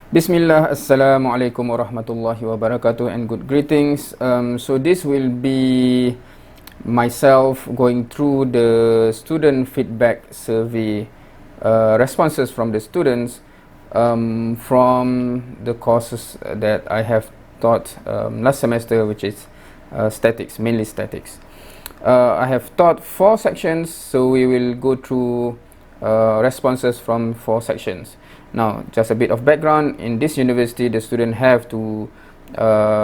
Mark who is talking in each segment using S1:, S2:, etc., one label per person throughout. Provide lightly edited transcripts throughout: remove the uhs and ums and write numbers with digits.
S1: Bismillah, Assalamualaikum warahmatullahi wabarakatuh, and good greetings. So this will be myself going through the student feedback survey responses from the students from the courses that I have taught last semester, which is statics, mainly statics. I have taught 4 sections, so we will go through responses from 4 sections. Now, just a bit of background. In this university, the student have to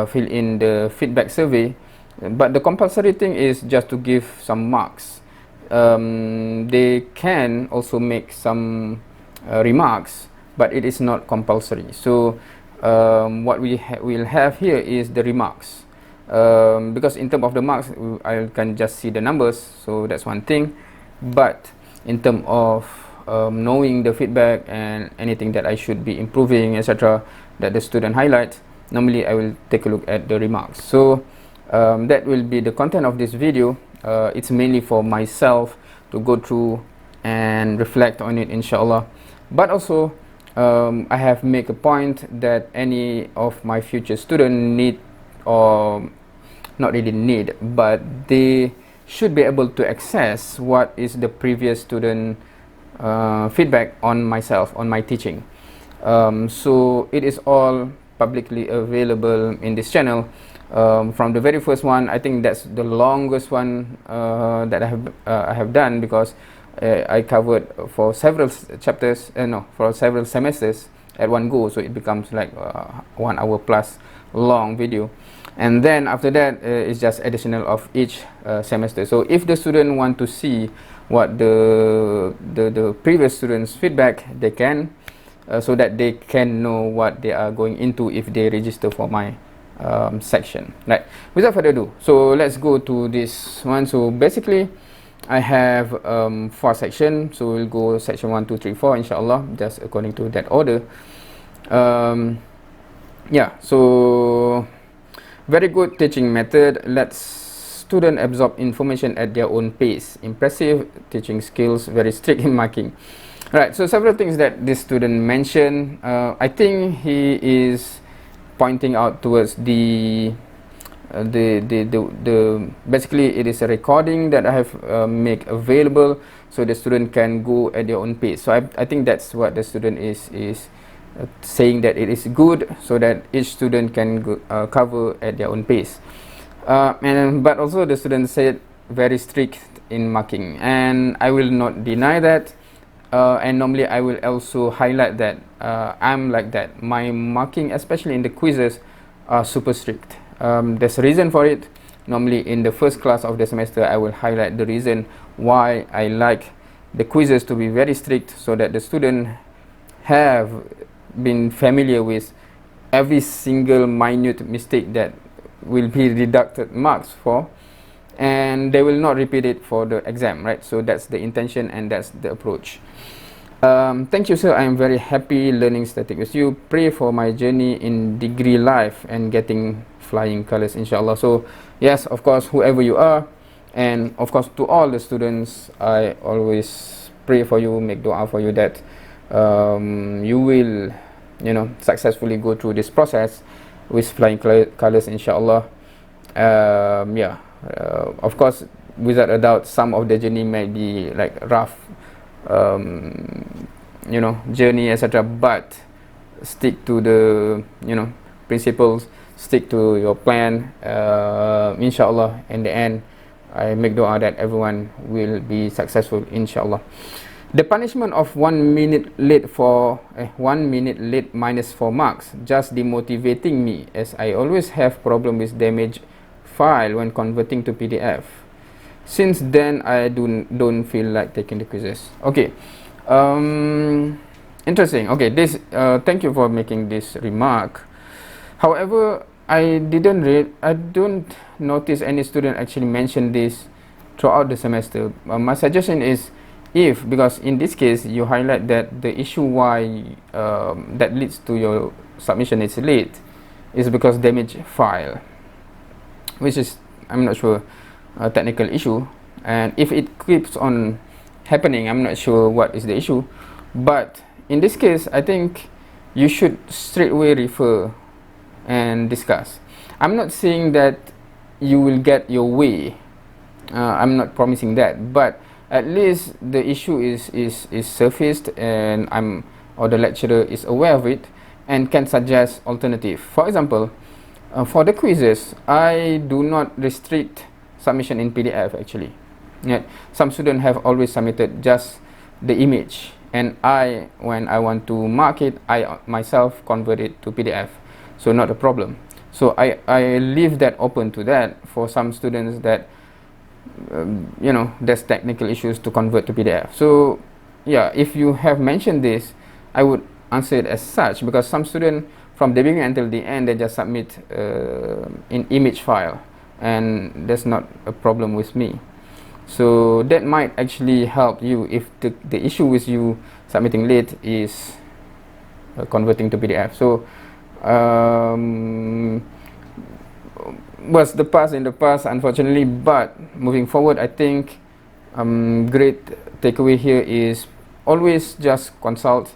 S1: fill in the feedback survey, but the compulsory thing is just to give some marks. They can also make some remarks, but it is not compulsory. So what we will have here is the remarks, because in terms of the marks, I can just see the numbers, so that's one thing. But in terms of knowing the feedback and anything that I should be improving, etc., that the student highlight, normally I will take a look at the remarks. So that will be the content of this video. It's mainly for myself to go through and reflect on it, inshallah. But also I have make a point that any of my future student need, or not really need, but they should be able to access what is the previous student feedback on myself, on my teaching. So it is all publicly available in this channel. From the very first one, I think that's the longest one that I have done, because I covered for several chapters, for several semesters at one go, so it becomes like 1 hour plus long video. And then after that, it's just additional of each semester. So if the student want to see what the previous students feedback, they can, so that they can know what they are going into if they register for my section. Right, without further ado, so let's go to this one. So basically I have 4 sections, so we'll go section 1, 2, 3, 4, inshallah, just according to that order. Yeah, so very good teaching method. Let's student absorb information at their own pace. Impressive teaching skills, very strict in marking. Right, so several things that this student mentioned. I think he is pointing out towards the basically it is a recording that I have make available, so the student can go at their own pace. So I think that's what the student is saying, that it is good so that each student can go, cover at their own pace. But also the student said very strict in marking, and I will not deny that, and normally I will also highlight that I'm like that. My marking, especially in the quizzes, are super strict. There's a reason for it. Normally in the first class of the semester, I will highlight the reason why I like the quizzes to be very strict, so that the student have been familiar with every single minute mistake that will be deducted marks for, and they will not repeat it for the exam, right? So that's the intention and that's the approach. Thank you, sir. I am very happy learning static with you. Pray for my journey in degree life and getting flying colors, inshallah. So yes, of course, whoever you are, and of course to all the students, I always pray for you, make dua for you, that you will, successfully go through this process with flying colors, inshallah. Of course, without a doubt, some of the journey might be like rough, journey, etc., but stick to the principles, stick to your plan, inshallah. In the end, I make dua that everyone will be successful, inshallah. The punishment of 1 minute late for 1 minute late minus 4 marks just demotivating me, as I always have problem with damaged file when converting to PDF. Since then, I don't feel like taking the quizzes. Okay, interesting. Okay, this thank you for making this remark. However, I don't notice any student actually mention this throughout the semester. My suggestion is, because in this case you highlight that the issue why that leads to your submission is late is because damaged file, which is, I'm not sure, a technical issue, and if it keeps on happening, I'm not sure what is the issue. But in this case, I think you should straightaway refer and discuss. I'm not saying that you will get your way. I'm not promising that, but at least the issue is surfaced, and or the lecturer is aware of it and can suggest alternative. For example, for the quizzes, I do not restrict submission in PDF actually. Yet some students have always submitted just the image, and when I want to mark it, I myself convert it to PDF, so not a problem. So I leave that open to that for some students that you know, there's technical issues to convert to PDF. So yeah, if you have mentioned this, I would answer it as such, because some students from the beginning until the end, they just submit in image file, and that's not a problem with me. So that might actually help you if the issue with you submitting late is converting to PDF. So was the past in the past, unfortunately, but moving forward, I think great takeaway here is always just consult,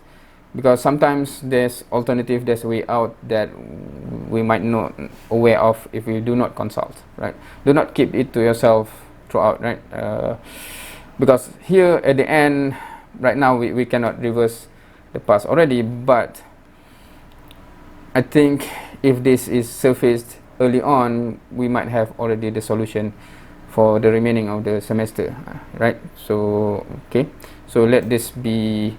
S1: because sometimes there's alternative, there's a way out that we might not aware of if we do not consult, right? Do not keep it to yourself throughout, right? Because here at the end, right now we cannot reverse the past already, but I think if this is surfaced early on, we might have already the solution for the remaining of the semester, right? So okay, so let this be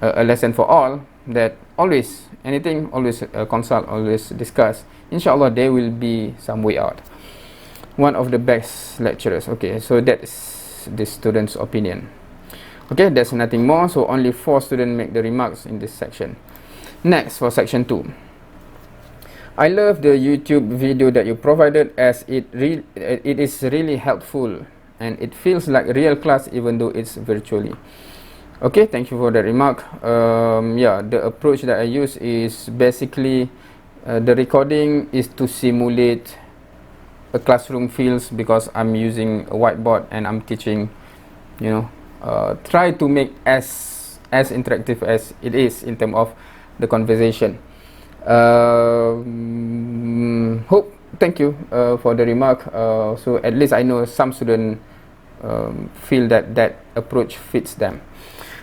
S1: a lesson for all, that always anything, always consult, always discuss. Inshallah there will be some way out. One of the best lecturers. Okay, so that's the student's opinion. Okay, there's nothing more, so only 4 students make the remarks in this section. Next, for section 2. I love the YouTube video that you provided, as it is really helpful and it feels like a real class even though it's virtually. Okay, thank you for that remark. Yeah, the approach that I use is basically the recording is to simulate a classroom feels, because I'm using a whiteboard and I'm teaching, you know, try to make as interactive as it is in terms of the conversation. Thank you for the remark. So at least I know some students feel that approach fits them.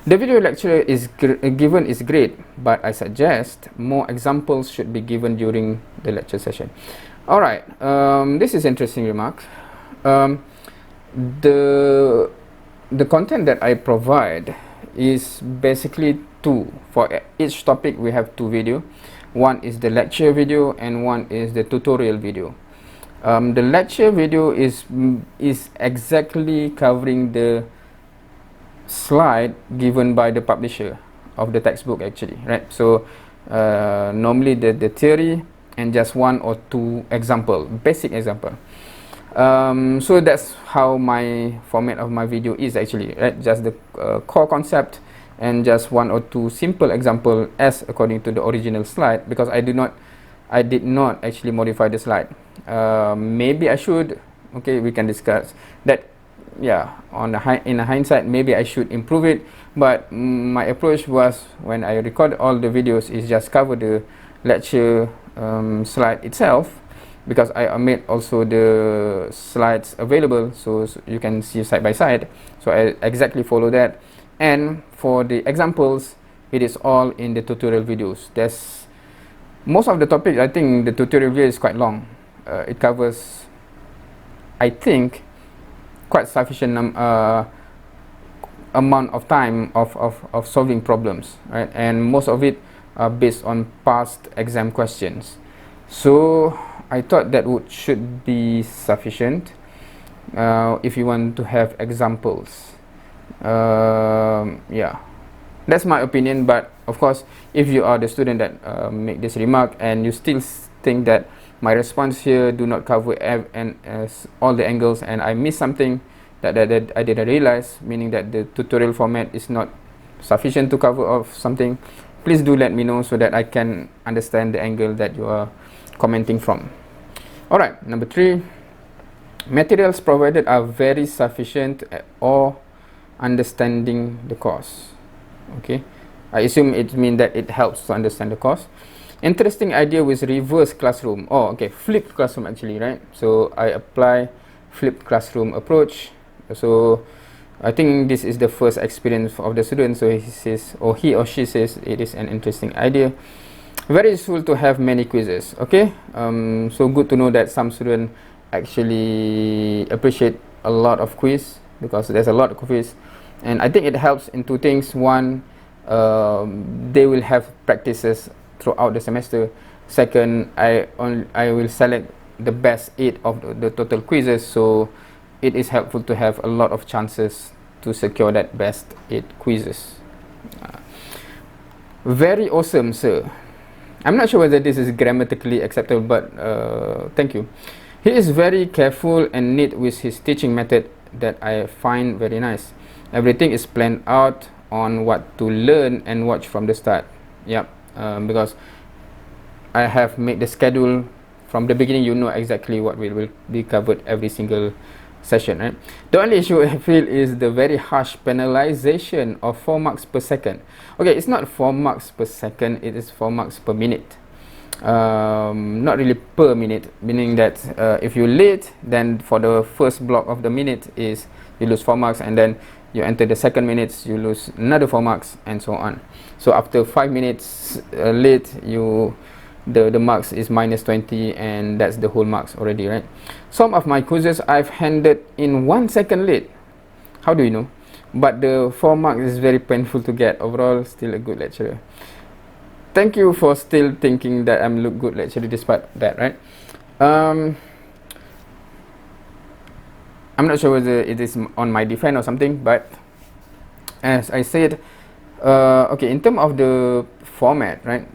S1: The video lecture is given is great, but I suggest more examples should be given during the lecture session. All right, this is interesting remark. The content that I provide is basically 2. For each topic we have 2 video. One is the lecture video and one is the tutorial video. The lecture video is exactly covering the slide given by the publisher of the textbook actually, right? So normally the theory and just 1 or 2 example, basic example. So that's how my format of my video is actually, right? Just the core concept and just 1 or 2 simple example as according to the original slide, because I did not actually modify the slide. Maybe I should. Okay, we can discuss that. Yeah, in hindsight, maybe I should improve it, but my approach was, when I record all the videos, is just cover the lecture slide itself, because I made also the slides available, so you can see side by side. So I exactly follow that. And for the examples, it is all in the tutorial videos. There's most of the topic, I think the tutorial video is quite long. It covers, I think, quite sufficient amount of time of solving problems, right? And most of it are based on past exam questions. So I thought that should be sufficient if you want to have examples. Yeah, that's my opinion, but of course, if you are the student that make this remark and you still think that my response here do not cover all the angles, and I miss something that I didn't realize, meaning that the tutorial format is not sufficient to cover of something, please do let me know so that I can understand the angle that you are commenting from. Alright, number 3, materials provided are very sufficient or understanding the course. Okay, I assume it means that it helps to understand the course. Interesting idea with reverse classroom. Oh, okay, flipped classroom actually, right? So I apply flipped classroom approach. So I think this is the first experience of the student. So he says, or he or she says, it is an interesting idea. Very useful to have many quizzes. Okay, so good to know that some students actually appreciate a lot of quiz, because there's a lot of quiz, and I think it helps in two things. One, they will have practices throughout the semester. Second, I will select the best 8 of the total quizzes, so it is helpful to have a lot of chances to secure that best 8 quizzes. Very awesome, sir. I'm not sure whether this is grammatically acceptable, but thank you. He is very careful and neat with his teaching method that I find very nice. Everything is planned out on what to learn and watch from the start. Yep, because I have made the schedule from the beginning. You know exactly what will be covered every single session, right? The only issue I feel is the very harsh penalization of 4 marks per second. Okay, it's not 4 marks per second, it is 4 marks per minute. Not really per minute, meaning that if you're late, then for the first block of the minute is you lose 4 marks, and then you enter the second minutes, you lose another 4 marks, and so on. So after 5 minutes late, the marks is minus 20, and that's the whole marks already, right? Some of my quizzes I've handed in 1 second late. How do you know? But the 4 marks is very painful to get. Overall, still a good lecturer. Thank you for still thinking that I'm a good lecturer despite that, right? I'm not sure whether it is on my defense or something, but as I said, okay, in terms of the format, right,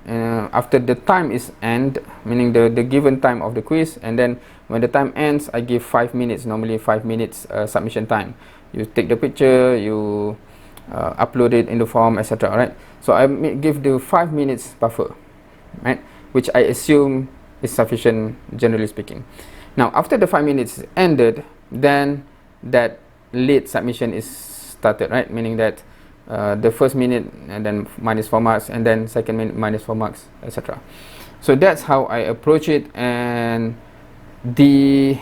S1: after the time is end, meaning the given time of the quiz, and then when the time ends, I give 5 minutes, normally 5 minutes submission time. You take the picture, you upload it in the form, etc., right? So I give the 5 minutes buffer, right, which I assume is sufficient, generally speaking. Now after the 5 minutes ended, then that late submission is started, right, meaning that the first minute and then minus 4 marks, and then second minute minus 4 marks, etc. So that's how I approach it. And the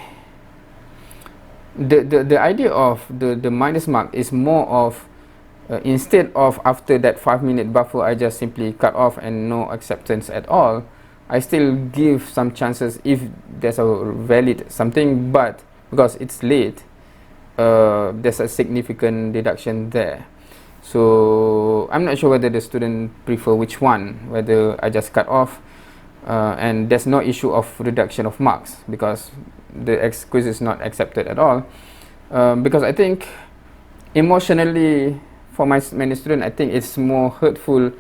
S1: idea of the minus mark is more of instead of after that 5 minute buffer I just simply cut off and no acceptance at all, I still give some chances if there's a valid something, but because it's late, there's a significant deduction there. So I'm not sure whether the student prefer which one, whether I just cut off and there's no issue of reduction of marks because the quiz is not accepted at all, because I think emotionally for many students, I think it's more hurtful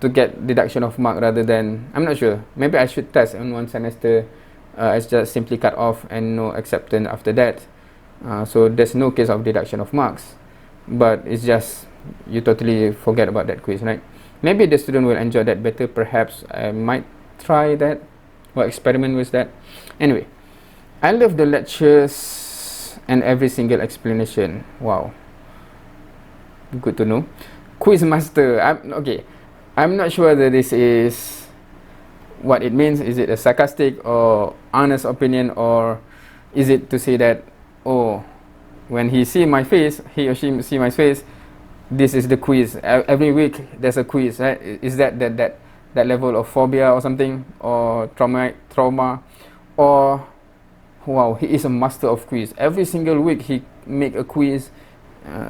S1: to get deduction of mark rather than, I'm not sure, maybe I should test in 1 semester. I just simply cut off and no acceptance after that, so there's no case of deduction of marks, but it's just you totally forget about that quiz, right? Maybe the student will enjoy that better. Perhaps I might try that or experiment with that. Anyway, I love the lectures and every single explanation. Wow, good to know. Quiz master. I'm not sure whether this is what it means. Is it a sarcastic or honest opinion, or is it to say that, oh, when he see my face, he or she see my face, this is the quiz. Every week there's a quiz, right? Is that level of phobia or something, or trauma, or wow, he is a master of quiz. Every single week he make a quiz,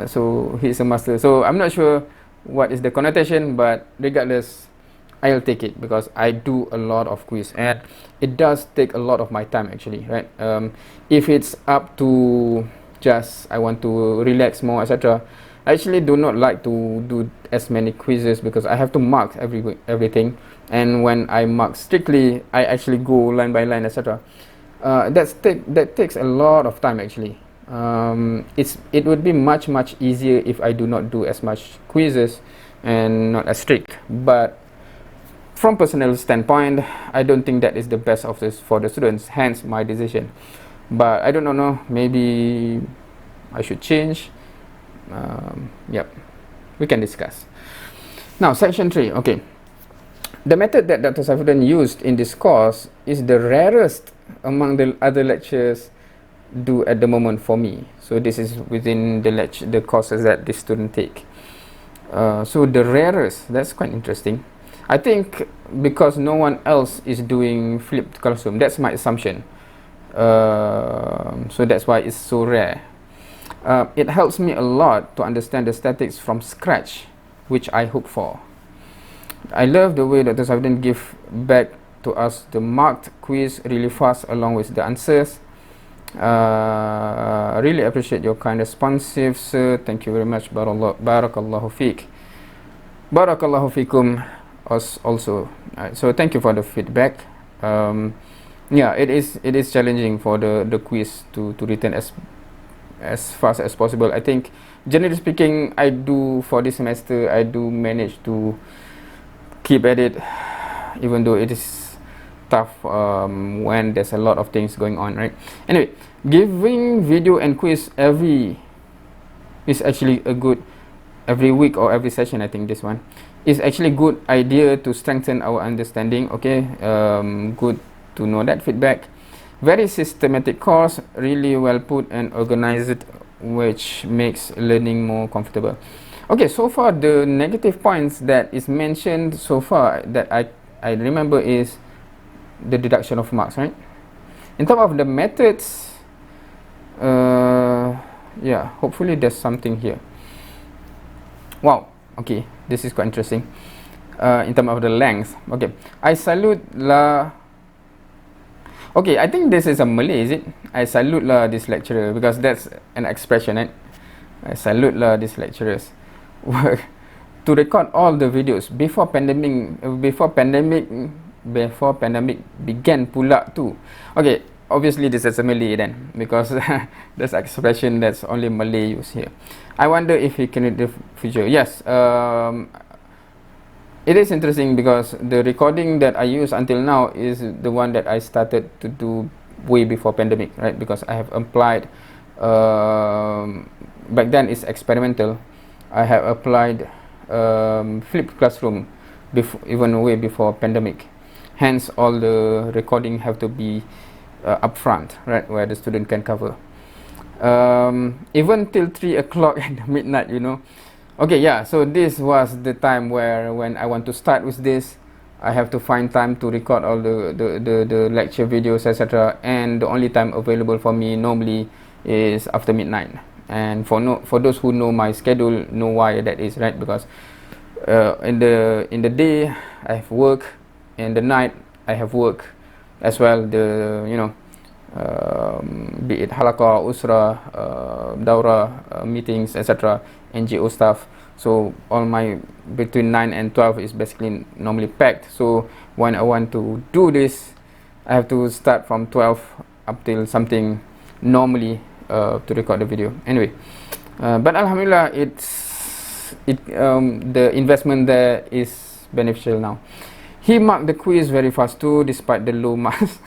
S1: so he is a master. So I'm not sure what is the connotation, but regardless, I'll take it because I do a lot of quiz and it does take a lot of my time actually, right? If it's up to just I want to relax more, etc., I actually do not like to do as many quizzes because I have to mark everything, and when I mark strictly, I actually go line by line, etc. That takes a lot of time actually. It would be much easier if I do not do as much quizzes and not as strict, but from personal standpoint, I don't think that is the best of this for the students, hence my decision. But I don't know, maybe I should change. Yep, we can discuss. Now, section 3. Okay. The method that Dr. Saifuddin used in this course is the rarest among the other lectures do at the moment for me. So this is within the courses that the student take. So the rarest, that's quite interesting. I think because no one else is doing flipped classroom, that's my assumption. So that's why it's so rare. It helps me a lot to understand the statics from scratch, which I hope for. I love the way Dr. Saifuddin give back to us the marked quiz really fast along with the answers. I really appreciate your kind responsive, sir. Thank you very much. Barakallahu fiqh. Barakallahu fikum also. So thank you for the feedback. Yeah, it is challenging for the quiz to return as fast as possible. I think, generally speaking, I do for this semester, I do manage to keep at it, even though it is tough when there's a lot of things going on, right? Anyway, giving video and quiz is actually a good, every week or every session. I think this one is actually a good idea to strengthen our understanding. Okay, good to know that feedback. Very systematic course, really well put and organized, which makes learning more comfortable. Okay, so far the negative points that is mentioned so far that I remember is the deduction of marks, right? In terms of the methods, yeah, hopefully there's something here. Wow, okay, this is quite interesting. In terms of the length, okay, I salute la. Okay, I think this is a Malay, is it? I salute la this lecturer, because that's an expression, right? I salute la these lecturers to record all the videos before pandemic began pula too. Okay, obviously this is a Malay then, because this expression that's only Malay use here. I wonder if he can in the future. Yes, it is interesting because the recording that I use until now is the one that I started to do way before pandemic, right? Because I have applied, back then it's experimental. I have applied flipped classroom even way before pandemic. Hence, all the recording have to be upfront, right, where the student can cover. Even till 3 o'clock at midnight, you know. Okay, yeah. So this was the time where when I want to start with this, I have to find time to record all the lecture videos, etc. And the only time available for me normally is after midnight. And for those who know my schedule, know why that is, right? Because in the day I have work, in the night I have work as well. Be it halaqah, usra, daura, meetings, etc. NGO stuff. So all my between 9 and 12 is basically normally packed. So when I want to do this, I have to start from 12 up till something normally to record the video. Anyway, but alhamdulillah, the investment there is beneficial now. He marked the quiz very fast too, despite the low marks.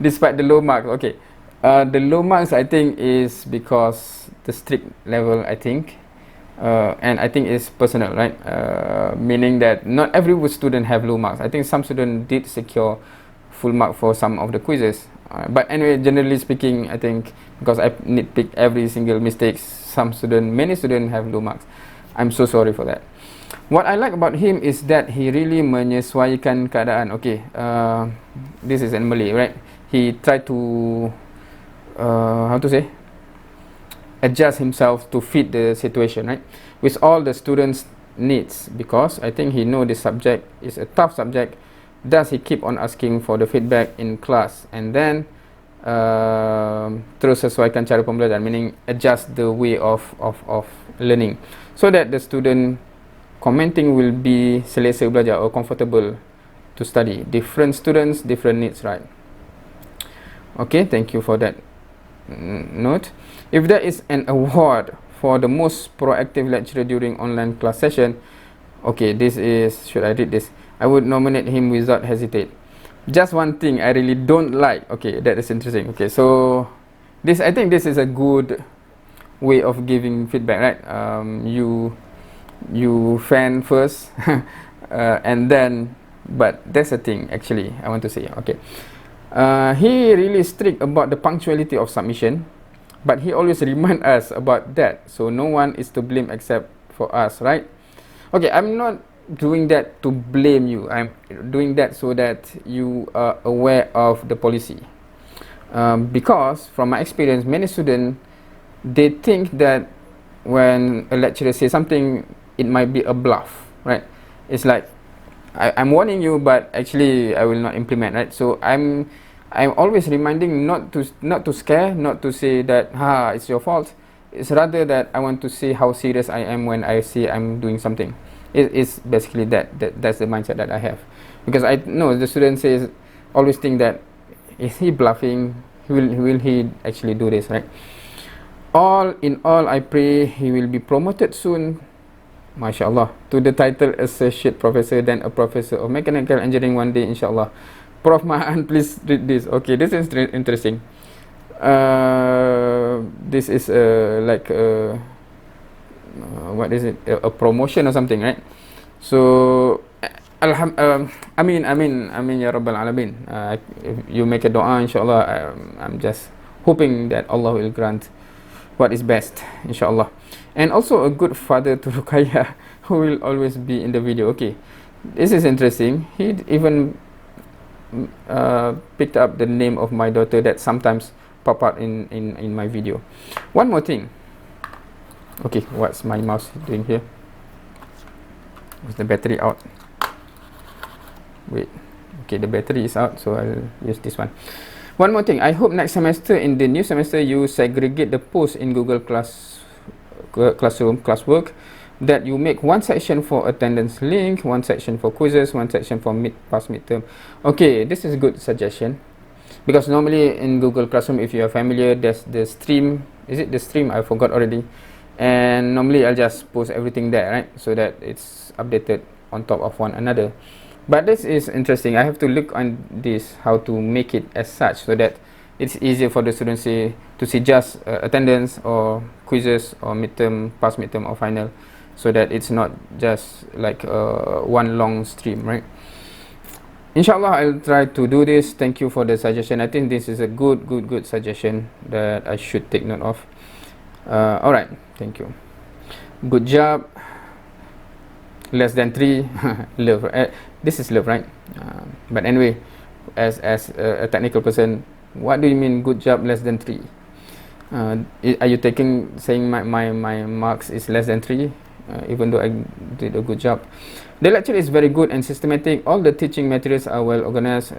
S1: Despite the low marks, okay. The low marks, I think, is because the strict level, I think, and I think it's personal, right? Meaning that not every student have low marks. I think some students did secure full mark for some of the quizzes. But anyway, generally speaking, I think because I nitpick every single mistake, many students have low marks. I'm so sorry for that. What I like about him is that he really menyesuaikan keadaan. Okay, this is in Malay, right? He tried to adjust himself to fit the situation, right, with all the students' needs, because I think he know this subject is a tough subject. Thus he keep on asking for the feedback in class, and then terus sesuaikan cara pembelajaran, meaning adjust the way of learning, so that the student commenting will be selesa belajar or comfortable to study. Different students, different needs, right? Okay, thank you for that note. If there is an award for the most proactive lecturer during online class session, okay, this is, should I read this? I would nominate him without hesitate. Just one thing I really don't like. Okay, that is interesting. Okay, so this, I think this is a good way of giving feedback, right? you fan first, and then, but that's the thing actually I want to say. Okay, he really strict about the punctuality of submission, but he always remind us about that, so no one is to blame except for us, right? Okay, I'm not doing that to blame you. I'm doing that so that you are aware of the policy, because from my experience, many students, they think that when a lecturer says something, it might be a bluff, right? It's like, I'm warning you, but actually I will not implement, right? So I'm always reminding not to scare, not to say that it's your fault. It's rather that I want to see how serious I am when I say I'm doing something. It's basically that's the mindset that I have, because I know the student says, always think that, is he bluffing? Will he actually do this, right? All in all, I pray he will be promoted soon, mashallah, to the title associate professor, then a professor of mechanical engineering one day, inshallah. Prof Mahan, please read this. Okay, this is interesting. This is like what is it? A promotion or something, right? So, amin ya rabbal alamin. If you make a doa, inshallah, I'm just hoping that Allah will grant what is best, inshallah. And also a good father to Ruqayyah, who will always be in the video. Okay, this is interesting. He even picked up the name of my daughter that sometimes pop up in my video. One more thing. Okay, what's my mouse doing here? Is the battery out? Wait, okay, the battery is out, so I'll use this one. One more thing, I hope next semester, in the new semester, you segregate the posts in Google Classroom, classwork, that you make one section for attendance link, one section for quizzes, one section for past midterm. Okay, this is a good suggestion, because normally in Google Classroom, if you are familiar, there's the stream. Is it the stream? I forgot already. And normally I'll just post everything there, right, so that it's updated on top of one another. But this is interesting. I have to look on this, how to make it as such, so that it's easier for the students to see just attendance or quizzes or midterm, past midterm or final, so that it's not just like one long stream, right? Inshallah, I'll try to do this. Thank you for the suggestion. I think this is a good suggestion that I should take note of. All right, thank you. Good job. Less than 3. Love. This is love, right? But anyway, as a technical person, what do you mean good job less than 3? Are you saying my marks is less than 3, even though I did a good job? The lecture is very good and systematic. All the teaching materials are well organized.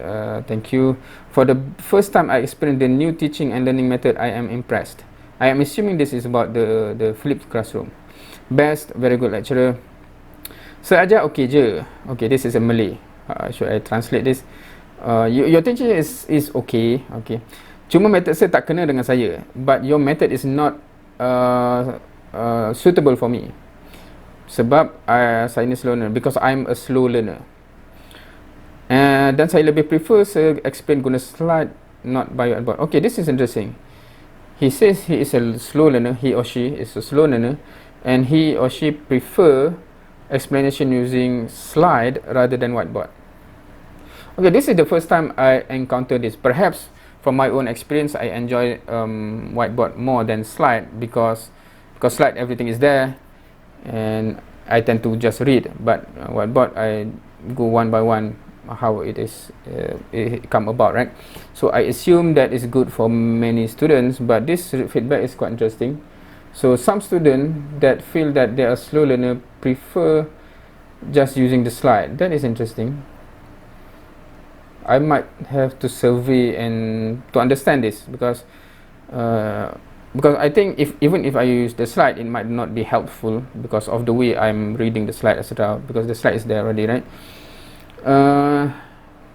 S1: Thank you. For the first time I experienced the new teaching and learning method, I am impressed. I am assuming this is about the flipped classroom. Best, very good lecturer. Seajar okay je. Okay, this is a Malay. Should I translate this? Your teaching is okay. Okay. Cuma method saya tak kena dengan saya. But your method is not suitable for me. Sebab saya ni slow learner. Because I'm a slow learner. Dan saya lebih prefer saya explain guna slide, not bio and board. Okay, this is interesting. He says he is a slow learner, he or she is a slow learner, and he or she prefer explanation using slide rather than whiteboard. Okay, this is the first time I encounter this. Perhaps from my own experience, I enjoy whiteboard more than slide, because slide everything is there, and I tend to just read. But whiteboard, I go one by one how it is it come about, right? So I assume that is good for many students, but this feedback is quite interesting. So some students that feel that they are slow learner prefer just using the slide. That is interesting. I might have to survey and to understand this, because I think even if I use the slide, it might not be helpful because of the way I'm reading the slide, etc. Because the slide is there already, right?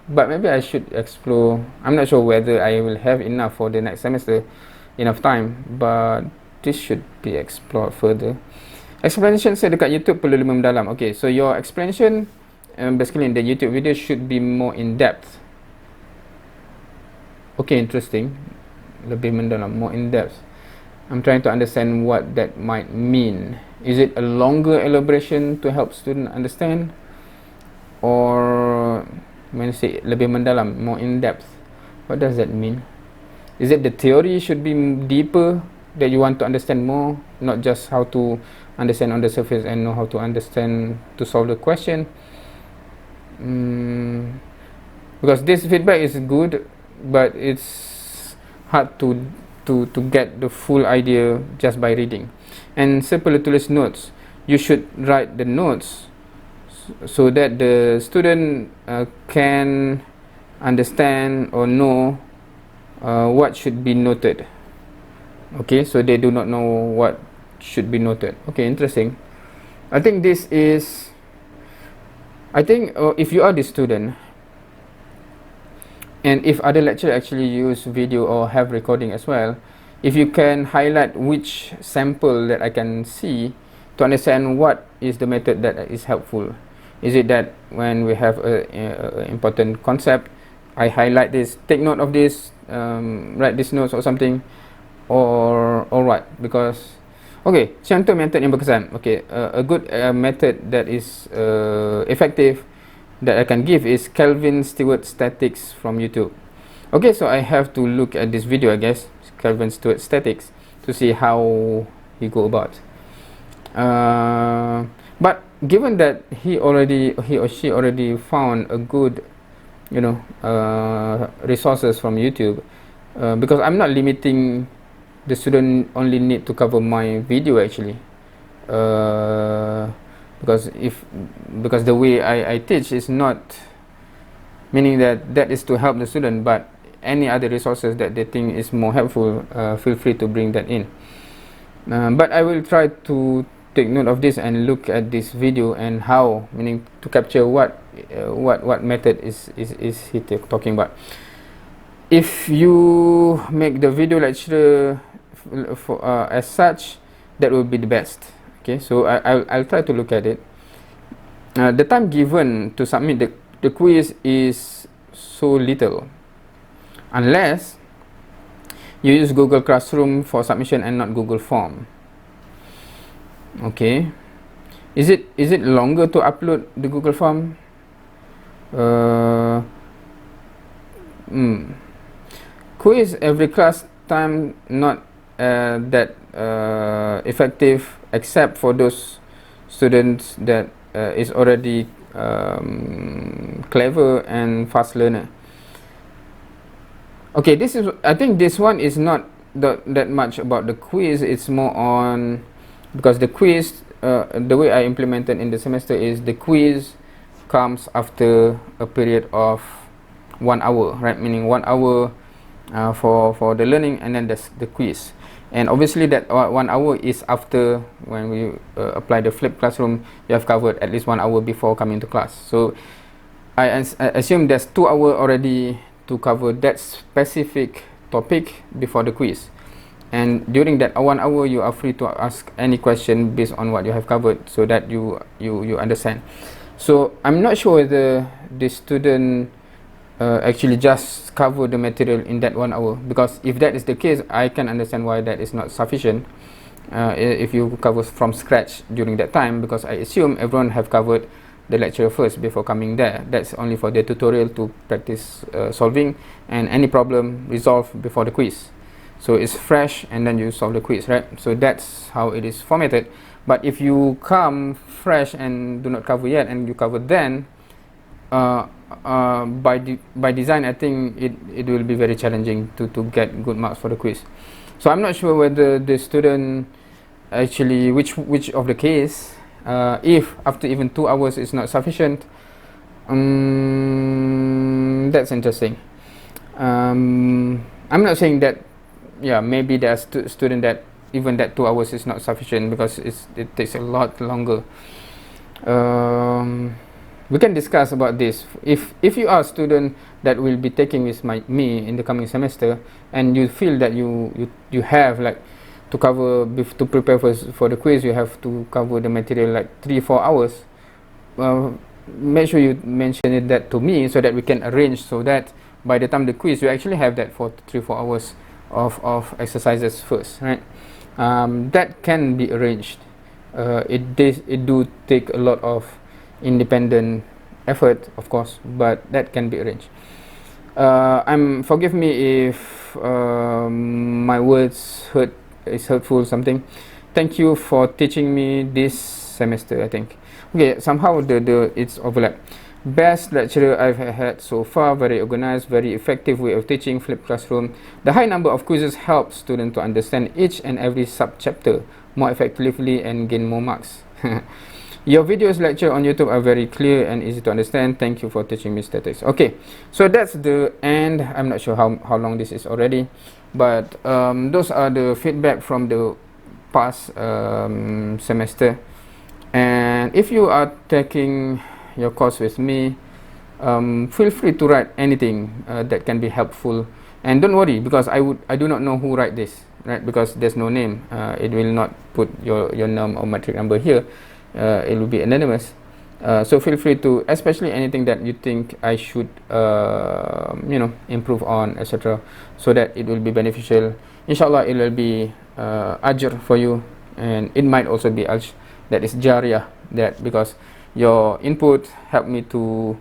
S1: But maybe I should explore. I'm not sure whether I will have enough for the next semester, enough time, but this should be explored further. Explanation saya dekat YouTube perlu lebih mendalam. Okay, so your explanation basically in the YouTube video should be more in depth. Okay, interesting. Lebih mendalam, more in depth. I'm trying to understand what that might mean Is it a longer elaboration to help student understand, or when you say lebih mendalam, more in depth, what does that mean? Is it the theory should be deeper, that you want to understand more, not just how to understand on the surface and know how to understand to solve the question? Because this feedback is good, but it's hard to get the full idea just by reading. And simple tulis notes, you should write the notes so that the student can understand or know what should be noted. Okay, so they do not know what should be noted. Okay, interesting. I think this is, if you are the student, and if other lecturers actually use video or have recording as well, if you can highlight which sample that I can see to understand what is the method that is helpful. Is it that when we have a important concept, I highlight this, take note of this, write these notes or something, or what? Because okay, contoh method yang berkesan. Okay, a good method that is effective that I can give is Kelvin Stewart Statics from YouTube. Okay, so I have to look at this video, I guess, Kelvin Stewart Statics, to see how he go about. But given that he or she already found a good, resources from YouTube, because I'm not limiting the student only need to cover my video actually. Because the way I teach is not meaning that is to help the student, but any other resources that they think is more helpful, feel free to bring that in. But I will try to take note of this and look at this video and how, meaning to capture what method is he talking about. If you make the video lecture as such, that will be the best. Okay, so I'll try to look at it. The time given to submit the quiz is so little, unless you use Google Classroom for submission and not Google Form. Okay, is it longer to upload the Google Form? Quiz every class time, not that effective, except for those students that is already clever and fast learner. Okay, I think this one is not that much about the quiz. It's more on, because the quiz, the way I implemented in the semester is the quiz comes after a period of 1 hour, right? Meaning 1 hour for the learning, and then there's the quiz. And obviously that 1 hour is after, when we apply the flipped classroom, you have covered at least 1 hour before coming to class. So I assume there's 2 hours already to cover that specific topic before the quiz. And during that 1 hour, you are free to ask any question based on what you have covered, so that you understand. So I'm not sure whether the student actually just cover the material in that 1 hour, because if that is the case, I can understand why that is not sufficient if you cover from scratch during that time, because I assume everyone have covered the lecture first before coming there. That's only for the tutorial to practice solving, and any problem resolved before the quiz. So it's fresh and then you solve the quiz, right? So that's how it is formatted. But if you come fresh and do not cover yet, and you cover then, by design, I think it will be very challenging to get good marks for the quiz. So I'm not sure whether the student actually, which of the case, if after even 2 hours is not sufficient. That's interesting. I'm not saying that, yeah, maybe there's student that even that 2 hours is not sufficient, because it takes a lot longer. We can discuss about this. If you are a student that will be taking with me in the coming semester, and you feel that you have like to cover to prepare for the quiz, you have to cover the material like 3-4 hours. Make sure you mention that to me, so that we can arrange, so that by the time the quiz, you actually have that for 3-4 hours of exercises first, right? That can be arranged. It do take a lot of independent effort, of course, but that can be arranged. Forgive me if my words is hurtful something. Thank you for teaching me this semester, I think. Okay, somehow it's overlap. Best lecturer I've had so far, very organized, very effective way of teaching, flipped classroom. The high number of quizzes helps students to understand each and every sub-chapter more effectively and gain more marks. Your videos lecture on YouTube are very clear and easy to understand. Thank you for teaching me statistics. Okay, so that's the end. I'm not sure how long this is already, but those are the feedback from the past semester. And if you are taking your course with me, feel free to write anything that can be helpful. And don't worry, because I do not know who write this, right? Because there's no name. It will not put your name or matric number here. It will be anonymous. So feel free to, especially anything that you think I should improve on, etc., so that it will be beneficial. Inshallah, it will be ajr for you, and it might also be ajr, that is jariyah, that because your input help me to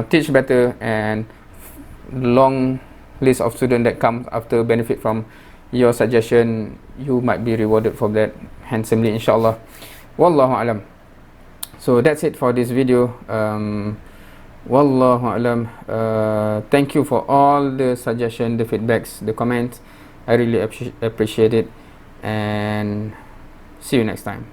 S1: teach better, and long list of students that come after benefit from your suggestion, you might be rewarded for that handsomely, inshallah. Wallahu alam. So that's it for this video. Wallahu alam. Thank you for all the suggestions, the feedbacks, the comments. I really appreciate it, and see you next time.